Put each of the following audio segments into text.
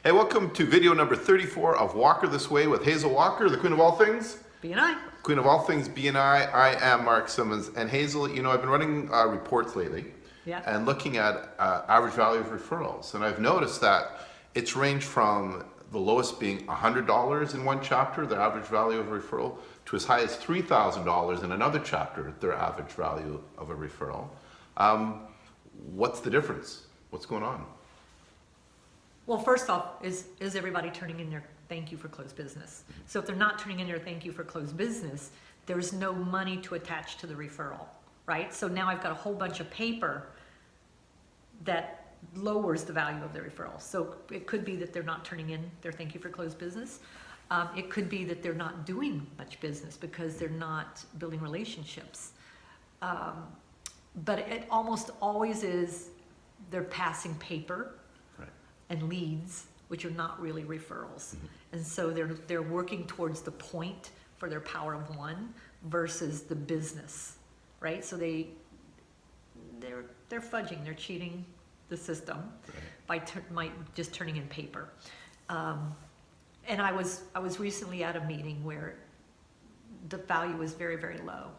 Hey, welcome to video number 34 of Walker This Way with Hazel Walker, the queen of all things. B&I. Queen of all things, B&I. I am Mark Simmons. And Hazel, you know, I've been running reports lately and looking at average value of referrals. And I've noticed that it's ranged from the lowest being $100 in one chapter, the average value of a referral, to as high as $3,000 in another chapter, their average value of a referral. What's the difference? What's going on? Well, first off, is everybody turning in their thank you for closed business? So if they're not turning in their thank you for closed business, there's no money to attach to the referral, right? So now I've got a whole bunch of paper that lowers the value of the referral. So it could be that they're not turning in their thank you for closed business. It could be that they're not doing much business because they're not building relationships. But it almost always is they're passing paper and leads, which are not really referrals. And so they're working towards the point for their power of one versus the business, right? So they're fudging, they're cheating the system by just turning in paper. And I was recently at a meeting where the value was very, very low.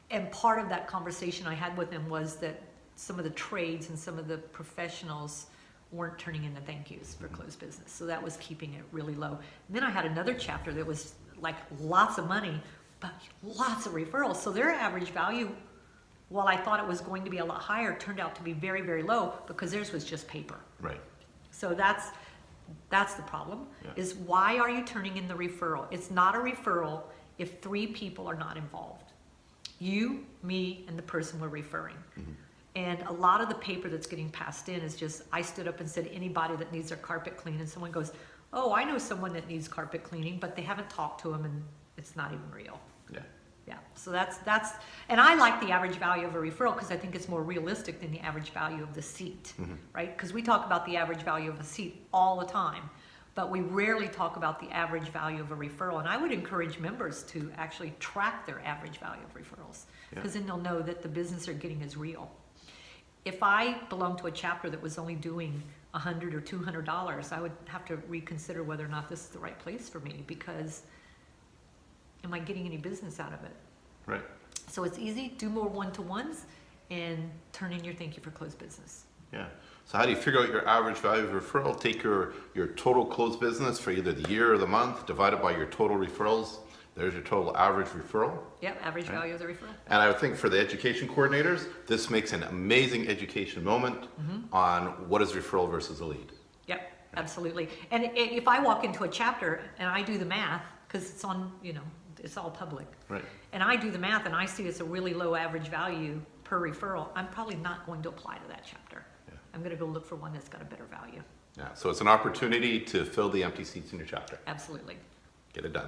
And part of that conversation I had with them was that some of the trades and some of the professionals weren't turning in the thank yous for closed business. So that was keeping it really low. And then I had another chapter that was like lots of money, but lots of referrals. So their average value, while I thought it was going to be a lot higher, turned out to be very, very low because theirs was just paper. Right. So that's the problem, is why are you turning in the referral? It's not a referral if 3 people are not involved. You, me, and the person we're referring. And a lot of the paper that's getting passed in is just, I stood up and said, anybody that needs their carpet cleaned, and someone goes, oh, I know someone that needs carpet cleaning, but they haven't talked to him and it's not even real. Yeah, so that's, and I like the average value of a referral because I think it's more realistic than the average value of the seat, right? Because we talk about the average value of a seat all the time, but we rarely talk about the average value of a referral. And I would encourage members to actually track their average value of referrals because then they'll know that the business they're getting is real. If I belonged to a chapter that was only doing $100 or $200, I would have to reconsider whether or not this is the right place for me because am I getting any business out of it? Right. So it's easy, do more one-to-ones and turn in your thank you for closed business. Yeah. So how do you figure out your average value of referral? Take your total closed business for either the year or the month, divide it by your total referrals. There's your total average referral. Yep, average value of the referral. And I would think for the education coordinators, this makes an amazing education moment on what is referral versus a lead. Yep, absolutely. And if I walk into a chapter and I do the math, because it's on, you know, it's all public. Right. And I do the math and I see it's a really low average value per referral, I'm probably not going to apply to that chapter. I'm going to go look for one that's got a better value. Yeah, so it's an opportunity to fill the empty seats in your chapter. Absolutely. Get it done.